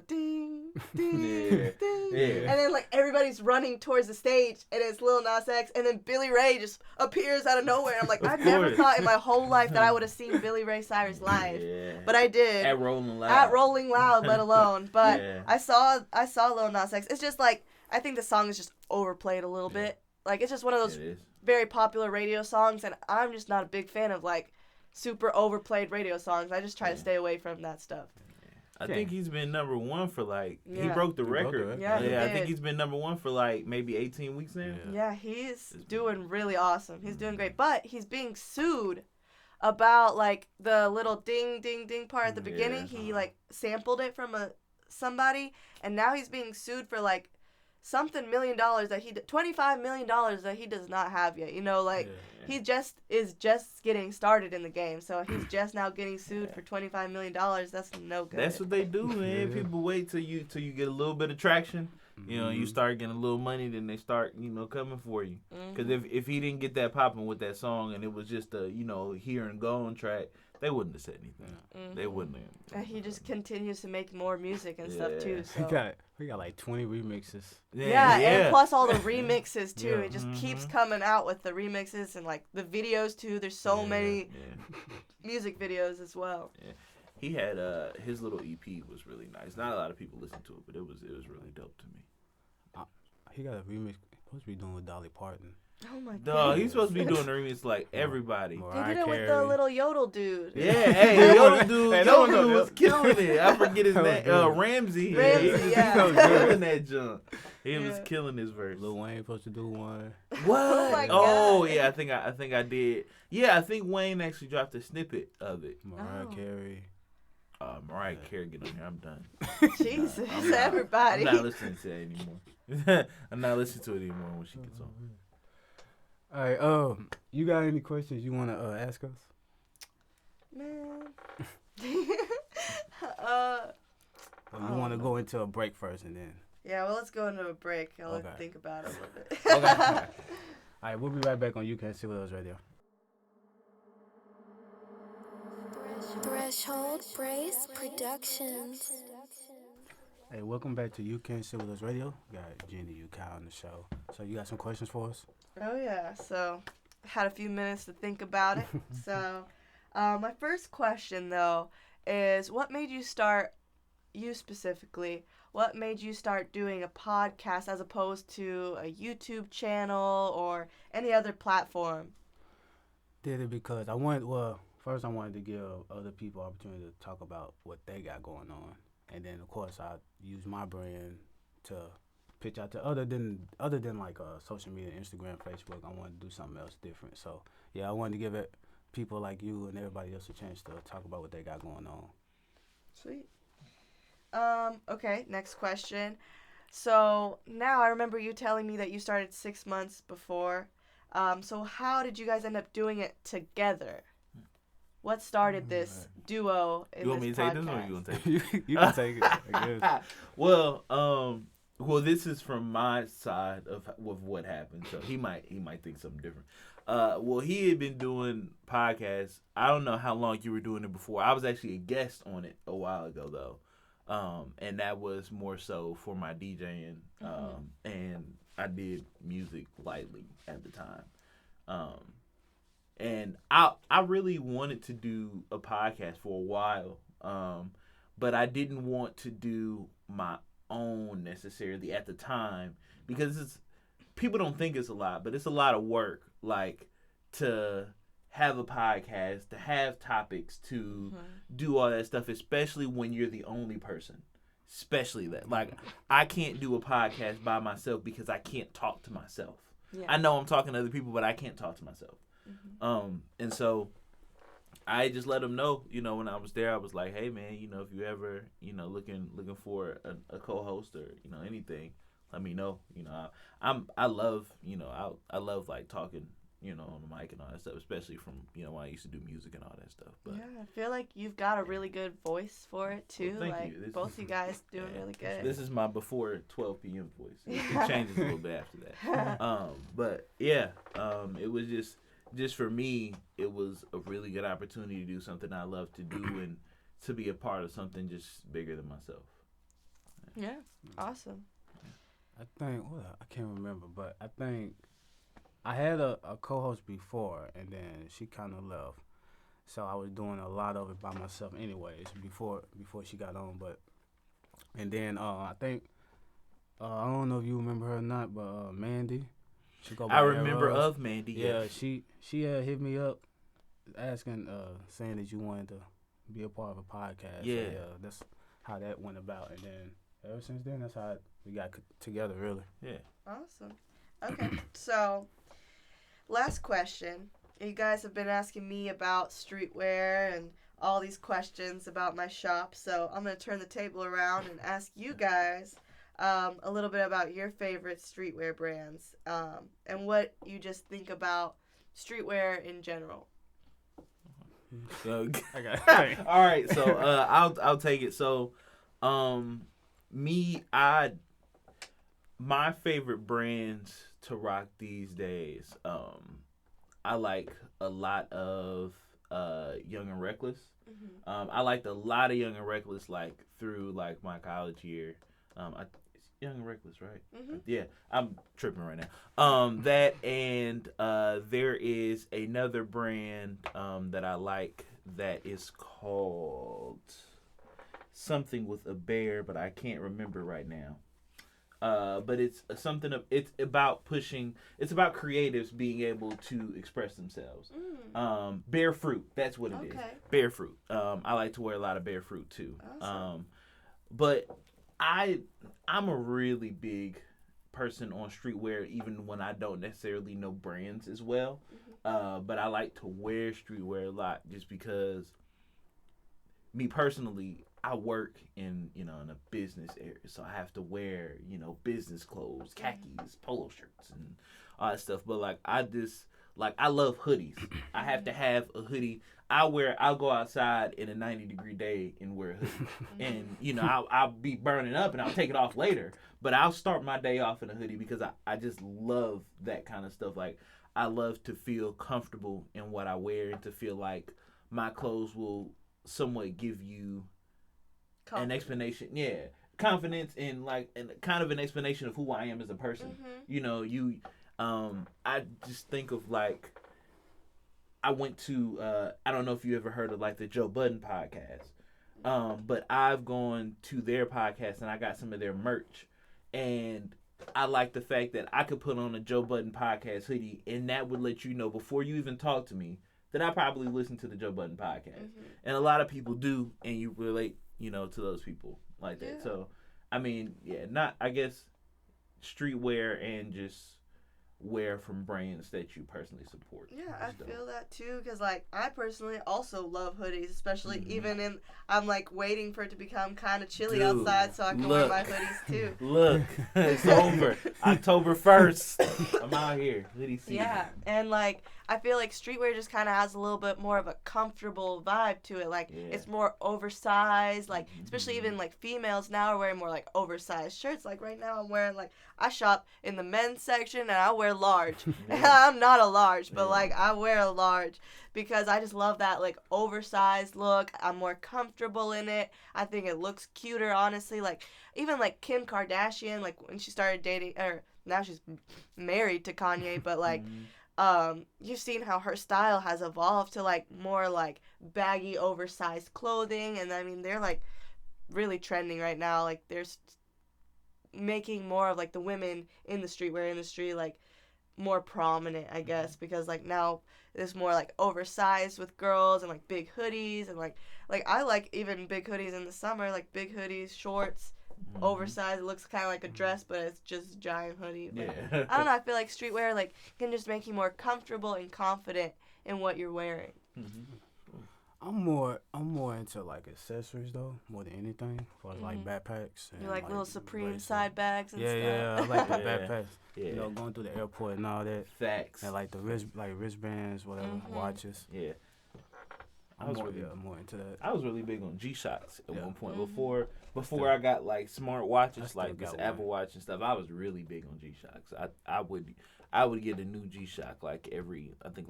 ding, ding, ding, and then, like, everybody's running towards the stage, and it's Lil Nas X, and then Billy Ray just appears out of nowhere. I'm like, I never thought in my whole life that I would have seen Billy Ray Cyrus live, but I did. At Rolling Loud. At Rolling Loud, let alone. But Yeah. I saw Lil Nas X. It's just, like, I think the song is just overplayed a little bit. Like, it's just one of those very popular radio songs, and I'm just not a big fan of, like, super overplayed radio songs. I just try to stay away from that stuff. I think he's been number one for, like, he Yeah. broke the record. Yeah, he I did. think he's been number one for, like, maybe 18 weeks now. Yeah, he's doing really awesome. He's doing great. But he's being sued about, like, the little ding, ding, ding part at the beginning. He, like, sampled it from somebody, and now he's being sued for, like, something $1 million $25 million that he does not have yet. You know, like, he just is just getting started in the game, so he's just now getting sued for $25 million. That's no good. That's what they do, man. People wait till you get a little bit of traction. You know, you start getting a little money, then they start, coming for you. Because if he didn't get that popping with that song and it was just a, here and gone track, they wouldn't have said anything. They wouldn't have. And he just continues to make more music and stuff too. So. He got like 20 remixes. Yeah, and plus all the remixes too. It just keeps coming out with the remixes and, like, the videos too. There's so many music videos as well. Yeah. He had his little EP was really nice. Not a lot of people listened to it, but it was really dope to me. He got a remix. Supposed to be doing with Dolly Parton. Oh my god. Dog, he's supposed to be doing the remix like everybody. They did it with the little yodel dude. Yeah, hey, Yodel dude was killing it. I forget his name. Ramsey. Ramsey, He was killing that junk. He was killing his verse. Lil Wayne supposed to do one. What? Oh my Oh God. yeah, I think I did. Yeah, I think Wayne actually dropped a snippet of it. Mariah Carey. Mariah Carey, get on here. I'm done. Jesus, I'm not- everybody. I'm not listening to it anymore. I'm not listening to it anymore when she gets on. All right, you got any questions you want to ask us? Man. Or you want to go into a break first and then? Yeah, well, let's go into a break. I'll Okay. think about it a little bit. Okay. All right, we'll be right back on You Can't Sit With Us Radio. Threshold Brace Productions. Hey, welcome back to You Can't Sit With Us Radio. We got Jenny, Ukaj on the show. So you got some questions for us? Oh, yeah. So, had a few minutes to think about it. So, my first question, though, is what made you start, you specifically, what made you start doing a podcast as opposed to a YouTube channel or any other platform? Did it because first I wanted to give other people opportunity to talk about what they got going on. And then, of course, I use my brand to pitch out to other than like social media, Instagram, Facebook. I wanted to do something else different. So, yeah, I wanted to give it people like you and everybody else a chance to talk about what they got going on. Sweet. Okay, next question. So, now I remember you telling me that you started 6 months before. So how did you guys end up doing it together? What started this duo in You want me this to take podcast? this one or you want to take it? You can take it, I guess. Well, this is from my side of what happened, so he might think something different. Well, he had been doing podcasts. I don't know how long you were doing it before. I was actually a guest on it a while ago, though. And that was more so for my DJing, and I did music lightly at the time. And I really wanted to do a podcast for a while, but I didn't want to do my own necessarily at the time, because people don't think it's a lot, but it's a lot of work, like, to have a podcast, to have topics, to do all that stuff, especially when you're the only person. Especially that. Like, I can't do a podcast by myself because I can't talk to myself. Yeah. I know I'm talking to other people, but I can't talk to myself. And so I just let them know, when I was there, I was like, hey man, if you ever, looking for a co-host or, anything, let me know. I love, I love like talking, on the mic and all that stuff, especially from, when I used to do music and all that stuff. But yeah, I feel like you've got a really good voice for it too. Well, like you. both you guys doing really good. This is my before 12 p.m. voice. It changes a little bit after that. But yeah, it was just for me, it was a really good opportunity to do something I love to do and to be a part of something just bigger than myself. Yeah, awesome. I think, I can't remember, but I think I had a co-host before, and then she kind of left. So I was doing a lot of it by myself anyways before she got on. And then I think, I don't know if you remember her or not, but Mandy. I remember of Mandy. Yeah, she hit me up asking, saying that you wanted to be a part of a podcast. Yeah. So, that's how that went about. And then ever since then, that's how we got together, really. Yeah. Awesome. Okay, so last question. You guys have been asking me about streetwear and all these questions about my shop, so I'm going to turn the table around and ask you guys a little bit about your favorite streetwear brands and what you just think about streetwear in general. Okay. All right, so I'll take it. So my favorite brands to rock these days, I like a lot of Young and Reckless. I liked a lot of Young and Reckless like through like my college year. It's Young and Reckless, right? Yeah, I'm tripping right now. That and there is another brand that I like that is called something with a bear, but I can't remember right now. But it's it's about pushing, it's about creatives being able to express themselves. Bear Fruit, that's what it is. Bear Fruit. I like to wear a lot of Bear Fruit too. Awesome. But I'm a really big person on streetwear, even when I don't necessarily know brands as well. But I like to wear streetwear a lot just because, me personally, I work in a business area, so I have to wear, business clothes, khakis, polo shirts, and all that stuff. But like, I love hoodies. I have to have a hoodie. I'll go outside in a 90-degree day and wear a hoodie. And, I'll be burning up and I'll take it off later. But I'll start my day off in a hoodie because I just love that kind of stuff. Like, I love to feel comfortable in what I wear and to feel like my clothes will somewhat give you an explanation. Yeah. Confidence and kind of an explanation of who I am as a person. I just think of like, I went to, I don't know if you ever heard of like the Joe Budden podcast, but I've gone to their podcast and I got some of their merch, and I like the fact that I could put on a Joe Budden podcast hoodie and that would let you know before you even talk to me that I probably listen to the Joe Budden podcast. And a lot of people do, and you relate, to those people like that. Yeah. So, I mean, I guess streetwear and just wear from brands that you personally support. Yeah, I feel that too, because like I personally also love hoodies, especially even in, I'm like waiting for it to become kind of chilly outside so I can wear my hoodies too. Look, it's over. October 1st. I'm out here. Hoodie season. Yeah, and like I feel like streetwear just kind of has a little bit more of a comfortable vibe to it. Like, it's more oversized. Like, especially even, like, females now are wearing more, like, oversized shirts. Like, right now I'm wearing, like, I shop in the men's section and I wear large. I'm not a large, but, like, I wear a large because I just love that, like, oversized look. I'm more comfortable in it. I think it looks cuter, honestly. Like, even, like, Kim Kardashian, like, when she started dating, or now she's married to Kanye, but, like, you've seen how her style has evolved to, like, more, like, baggy, oversized clothing, and, I mean, they're, like, really trending right now. Like, they're making more of, like, the women in the streetwear industry, like, more prominent, I guess, because, like, now it's more, like, oversized with girls and, like, big hoodies, and, like, I like even big hoodies in the summer, like, big hoodies, shorts, oversized. It looks kind of like a dress, but it's just a giant hoodie. But I don't know. I feel like streetwear, like, can just make you more comfortable and confident in what you're wearing. I'm more into, like, accessories though, more than anything. For like backpacks. And, You like little Supreme bracelets. side bags and stuff. Yeah, I like the Yeah. backpacks. Yeah. You know, going through the airport and all that. Facts. And like the wristbands, whatever, watches. Yeah. I'm more into that. I was really big on G-Shocks at one point. Mm-hmm. Before I got like smart watches, like this got Apple Watch and stuff, I was really big on G-Shocks. I would get a new G-Shock like every 3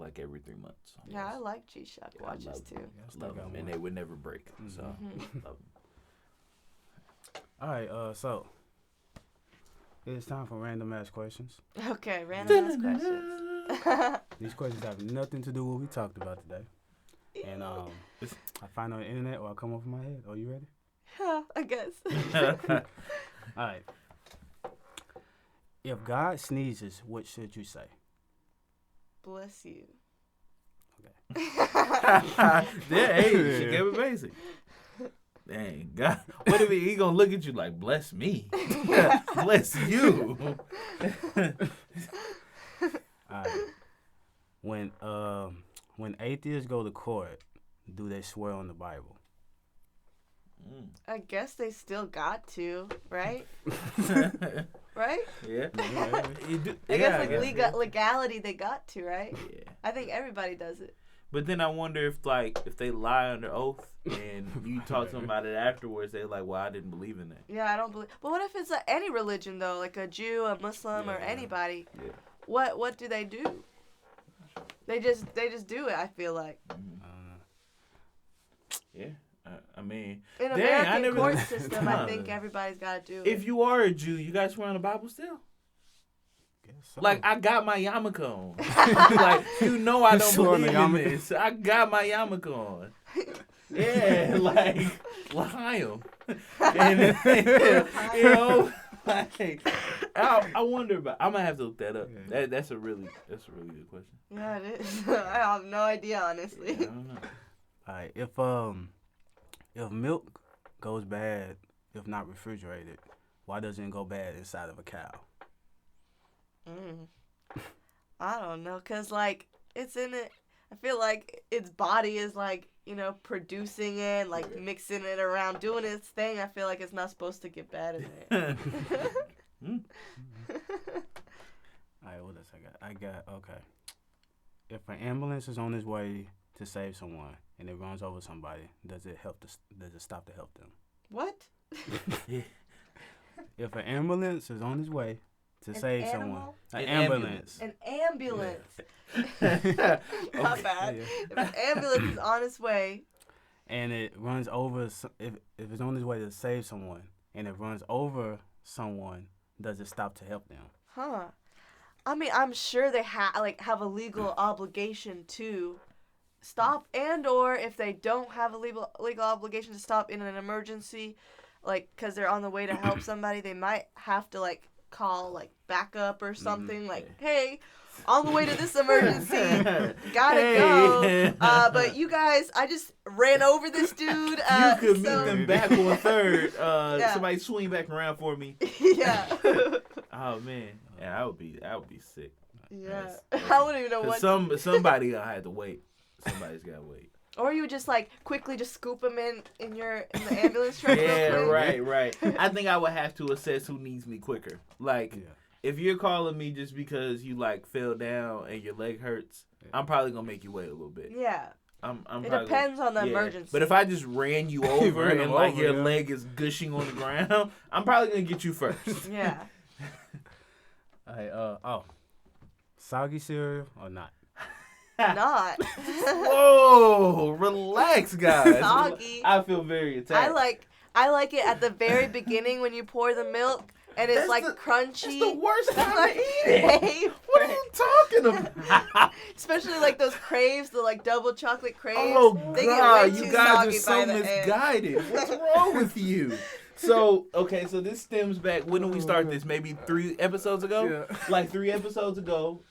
months. Yeah, I like G-Shock watches too. Love them, and they would never break. So love them. All right, so it's time for random ass questions. Okay, random ass questions. These questions have nothing to do with what we talked about today. And I find on the internet or I come off my head. Are you ready? Yeah, I guess. All right. If God sneezes, what should you say? Bless you. Yeah, hey, she kept it basic. Dang, God. What if he gonna look at you like, bless me? Bless you. All right. When atheists go to court, do they swear on the Bible? I guess they still got to, right? Right? Yeah. I guess legality they got to, right? Yeah. I think everybody does it. But then I wonder if they lie under oath and you talk to them about it afterwards, they're like, well, I didn't believe in that. Yeah, I don't believe. But what if it's any religion though, like a Jew, a Muslim, or anybody? Yeah. What do they do? They just do it. I feel like. Yeah. I mean, in American court system, I think everybody's got to do it. If you are a Jew, you guys swear on the Bible still? So. Like, I got my yarmulke on. Like, you know I don't believe in this. I got my yarmulke on. Yeah, like, L'chaim. And, you know, like, I wonder about, I'm going to have to look that up. That's a really good question. Yeah, it is. I have no idea, honestly. Yeah, I don't know. All right. If milk goes bad, if not refrigerated, why doesn't it go bad inside of a cow? I don't know, cause like it's in it. I feel like its body is like, you know, producing it, like mixing it around, doing its thing. I feel like it's not supposed to get bad in there. All right, what else I got? Okay. If an ambulance is on its way to save someone and it runs over somebody, does it stop to help them? What? If an ambulance is on its way to save someone, an ambulance. An ambulance. Not bad. Yeah. If an ambulance is on its way and it runs over, if it's on its way to save someone and it runs over someone, does it stop to help them? Huh. I mean, I'm sure they have a legal obligation to stop, and or if they don't have a legal obligation to stop in an emergency, like because they're on the way to help somebody, they might have to like call like backup or something. Like, hey, on the way to this emergency, gotta go. But you guys, I just ran over this dude. You could meet them back on third. Somebody swing back around for me. Yeah. Oh man, yeah, I would be sick. Yeah, I wouldn't even know what. Somebody had to wait. Somebody's gotta wait. Or you would just like quickly just scoop them in the ambulance truck. Yeah, right. I think I would have to assess who needs me quicker. Like, if you're calling me just because you like fell down and your leg hurts, I'm probably gonna make you wait a little bit. Yeah. I'm it probably depends on the emergency. But if I just ran you over ran and him like over, your yeah. leg is gushing on the ground, I'm probably gonna get you first. Yeah. Soggy cereal or not? Not. Whoa, relax, guys. Soggy. I feel very attacked. I like it at the very beginning when you pour the milk and it's crunchy. That's the worst time Like, to eat it. What are you talking about? Especially like those craves, the like double chocolate craves. Oh they God, get way you too guys are soggy so by the end. misguided. What's wrong with you? So this stems back. When did we start this? Maybe 3 episodes ago. Yeah. Like 3 episodes ago.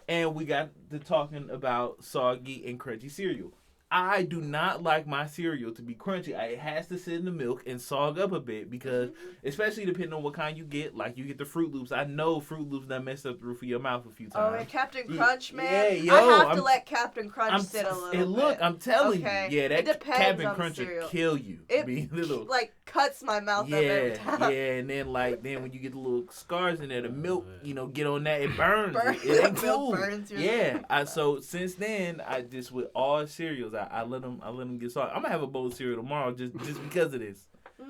And we got to talking about soggy and crunchy cereal. I do not like my cereal to be crunchy. It has to sit in the milk and sog up a bit because, especially depending on what kind you get, like you get the Fruit Loops. I know Fruit Loops that messed up the roof of your mouth a few times. Oh, and Captain Crunch, man. Yeah, yo, I have to let Captain Crunch sit a little and look, bit. I'm telling Okay. you, yeah, It that depends Captain on the Crunch will cereal. kill you. It Be little. like cuts my mouth up every time. Yeah, and then when you get the little scars in there, the milk, get on that, it burns. It ain't The milk cool. burns your Yeah, so since then, I just with all cereals, I let them get soggy. I'm gonna have a bowl of cereal tomorrow just because of this.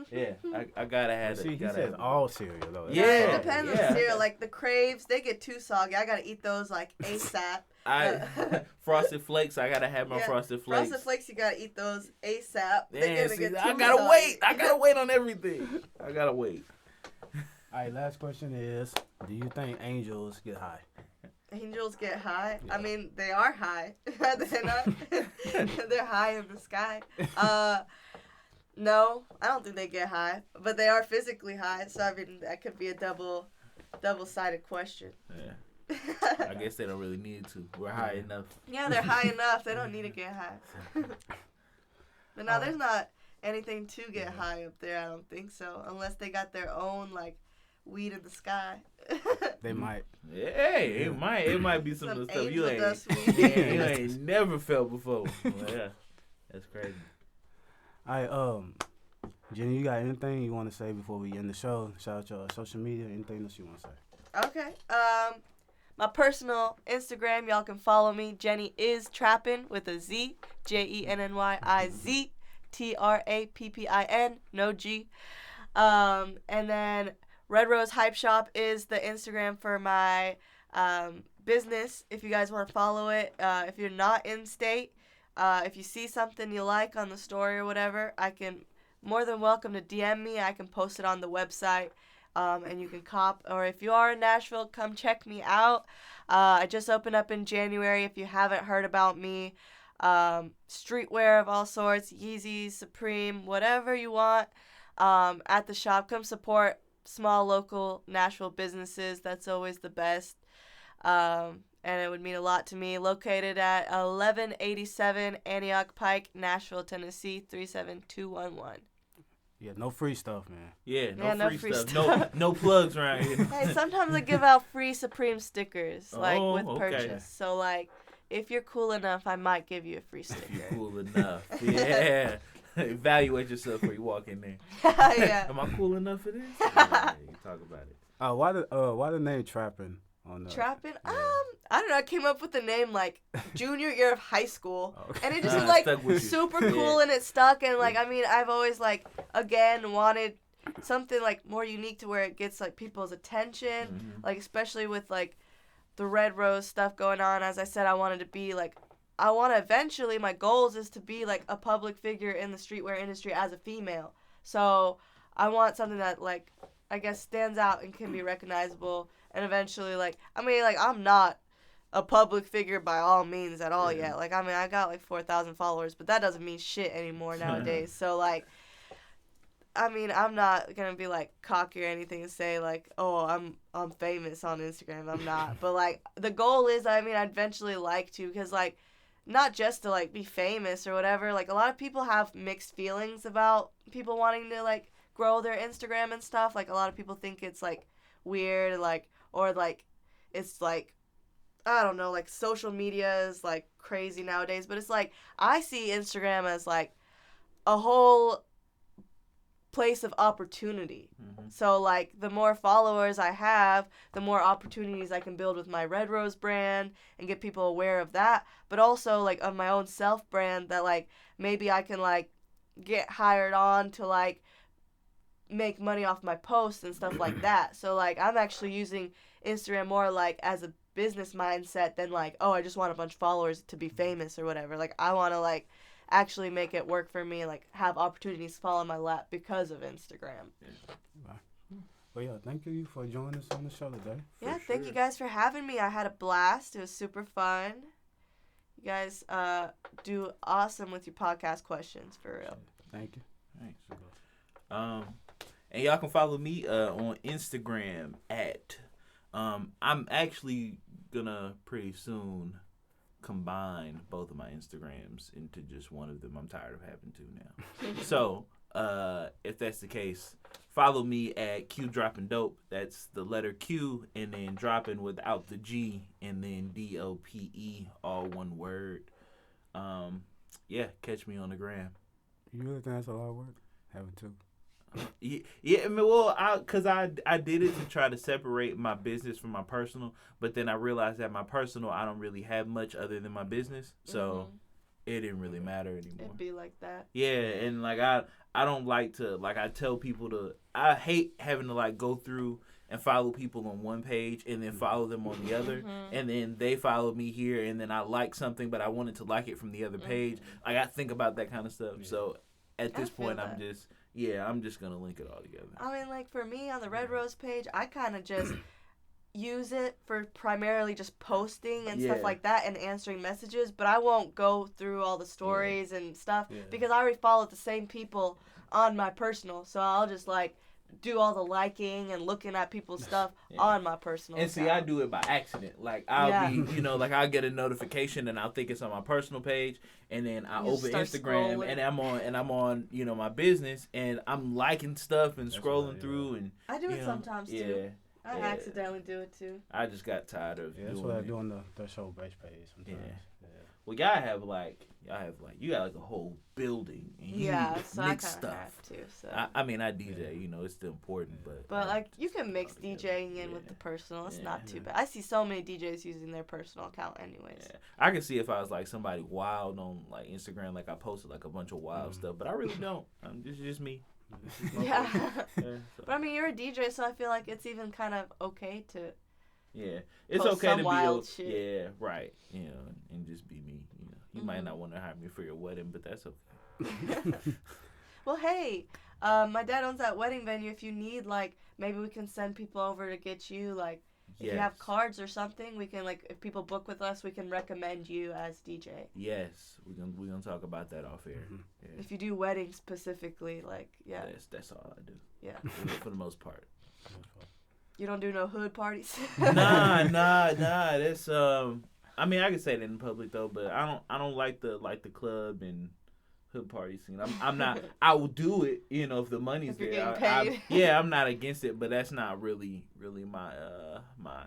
Yeah, I gotta have it. See, he Gotta says have it. all cereal though. Yeah. It depends on the cereal. Like the Craves, they get too soggy. I gotta eat those like ASAP. Frosted Flakes, I gotta have my Yeah, Frosted Flakes. Frosted Flakes, you gotta eat those ASAP. They're Yeah, gonna get I too gotta soggy. wait. I gotta wait on everything. I gotta wait. All right, last question is: do you think angels get high? Angels get high. Yeah. I mean, they are high. They're not. They're high in the sky. No, I don't think they get high, but they are physically high. So I mean, that could be a double-sided question. Yeah. I guess they don't really need to. We're high enough. Yeah, they're high enough. They don't need to get high. But no, there's not anything to get high up there. I don't think so, unless they got their own like weed in the sky. They might. Hey, it might be some of the stuff you angel dust weed. you ain't never felt before. Well, yeah, that's crazy. All right, Jenny, you got anything you want to say before we end the show? Shout out your social media. Anything else you want to say? Okay. My personal Instagram, y'all can follow me. Jenny is Trappin with a Z. JENNYIZ TRAPPIN. No G. And then Red Rose Hype Shop is the Instagram for my business. If you guys want to follow it, if you're not in state, if you see something you like on the story or whatever, I can more than welcome to DM me. I can post it on the website. And you can cop, or if you are in Nashville, come check me out. I just opened up in January. If you haven't heard about me, streetwear of all sorts, Yeezys, Supreme, whatever you want, at the shop. Come support small local Nashville businesses. That's always the best. And it would mean a lot to me. Located at 1187 Antioch Pike, Nashville, Tennessee, 37211. Yeah, no free stuff, man. Yeah, no free free stuff. stuff. No plugs around here. Hey, sometimes I give out free Supreme stickers, like, Oh, with okay. purchase. So, like, if you're cool enough, I might give you a free If sticker. you're cool enough. Yeah. Evaluate yourself before you walk in there. Yeah. Am I cool enough for this? Yeah, you talk about it. Why the name Trappin' on the Trappin'? Yeah. I don't know. I came up with the name, like, junior year of high school. Okay. And it just was, like, Stuck with you. super cool, and it stuck. And, like, I mean, I've always, like, again, wanted something, like, more unique to where it gets, like, people's attention. Mhm. Like, especially with, like, the Red Rose stuff going on. As I said, I wanted to be, like, I want to eventually, my goals is to be, like, a public figure in the streetwear industry as a female. So I want something that, like, I guess stands out and can be recognizable. And eventually, like, I mean, like, I'm not a public figure by all means at all yet. Like, I mean, I got, like, 4,000 followers, but that doesn't mean shit anymore nowadays. So, like, I mean, I'm not going to be, like, cocky or anything and say, like, oh, I'm famous on Instagram. I'm not. But, like, the goal is, I mean, I'd eventually like to, because, like, not just to, like, be famous or whatever. Like, a lot of people have mixed feelings about people wanting to, like, grow their Instagram and stuff. Like, a lot of people think it's, like, weird, like, or, like, it's, like, I don't know, like, social media is, like, crazy nowadays. But it's, like, I see Instagram as, like, a whole place of opportunity. Mm-hmm. So, like, the more followers I have, the more opportunities I can build with my Red Rose brand and get people aware of that. But also, like, of my own self brand that, like, maybe I can, like, get hired on to, like, make money off my posts and stuff like that. So, like, I'm actually using Instagram more, like, as a business mindset than, like, oh, I just want a bunch of followers to be famous or whatever. Like, I want to, like, actually make it work for me and, like, have opportunities fall in my lap because of Instagram. Well, yeah, thank you for joining us on the show today. Yeah, thank you guys for having me. I had a blast. It was super fun. You guys do awesome with your podcast questions, for real. Thank you. Thanks. And y'all can follow me on Instagram at I'm actually gonna pretty soon combine both of my Instagrams into just one of them. I'm tired of having two now. So if that's the case, follow me at Q Dropping Dope. That's the letter Q and then dropping without the G and then DOPE, all one word. Yeah, catch me on the gram. You really think that's a lot of work? Having two? Yeah. I mean, well, cause I did it to try to separate my business from my personal, but then I realized that my personal I don't really have much other than my business, so it didn't really matter anymore. It'd be like that. Yeah, and like I don't like to, like, I tell people to, I hate having to like go through and follow people on one page and then follow them on the other, and then they follow me here and then I like something but I wanted to like it from the other page. Like, I think about that kind of stuff. Yeah. So at this point I'm just gonna link it all together. I mean, like, for me on the Red Rose page, I kind of just use it for primarily just posting and stuff like that and answering messages, but I won't go through all the stories and stuff because I already follow the same people on my personal, so I'll just, like, do all the liking and looking at people's stuff on my personal and account. See, I do it by accident. Like, I'll be, like, I'll get a notification and I'll think it's on my personal page, and then I open Instagram scrolling. and I'm on my business, and I'm liking stuff and scrolling through, and I do it sometimes too. I accidentally do it too. I just got tired of doing it. That's what I do on the show base page sometimes. Well, you got like a whole building and you so mix I stuff. Have to, so. I mean, I DJ, it's still important, but like, you can mix DJing in with the personal. It's not too bad. I see so many DJs using their personal account anyways. Yeah. I can see if I was like somebody wild on like Instagram, like I posted like a bunch of wild stuff, but I really don't. This is just me. But I mean, you're a DJ, so I feel like it's even kind of okay to. Yeah, it's post okay some to wild be shit. Yeah, right. And just be me. You might not want to hire me for your wedding, but that's okay. Well, hey, my dad owns that wedding venue. If you need, like, maybe we can send people over to get you, like, if you have cards or something, we can, like, if people book with us, we can recommend you as DJ. Yes, we're gonna talk about that off air. Yeah. If you do weddings specifically, like, That's all I do. Yeah. For the most part. You don't do no hood parties? Nah. That's I mean, I can say that in public though, but I don't like the club and hood party scene. I'm not. I will do it, if the money's if there. I'm not against it, but that's not really my my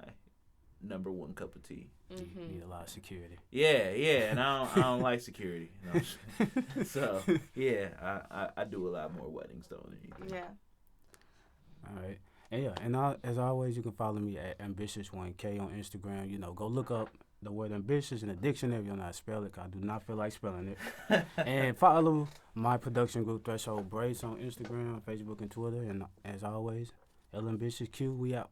number one cup of tea. You need a lot of security. Yeah, and I don't like security. So I do a lot more weddings though than you do. Yeah. All right. And as always, you can follow me at Ambitious1K on Instagram. Go look up the word ambitious in the dictionary. You'll not spell it, 'cause I do not feel like spelling it. And follow my production group, Threshold Brace, on Instagram, Facebook, and Twitter. And as always, LAmbitiousQ, we out.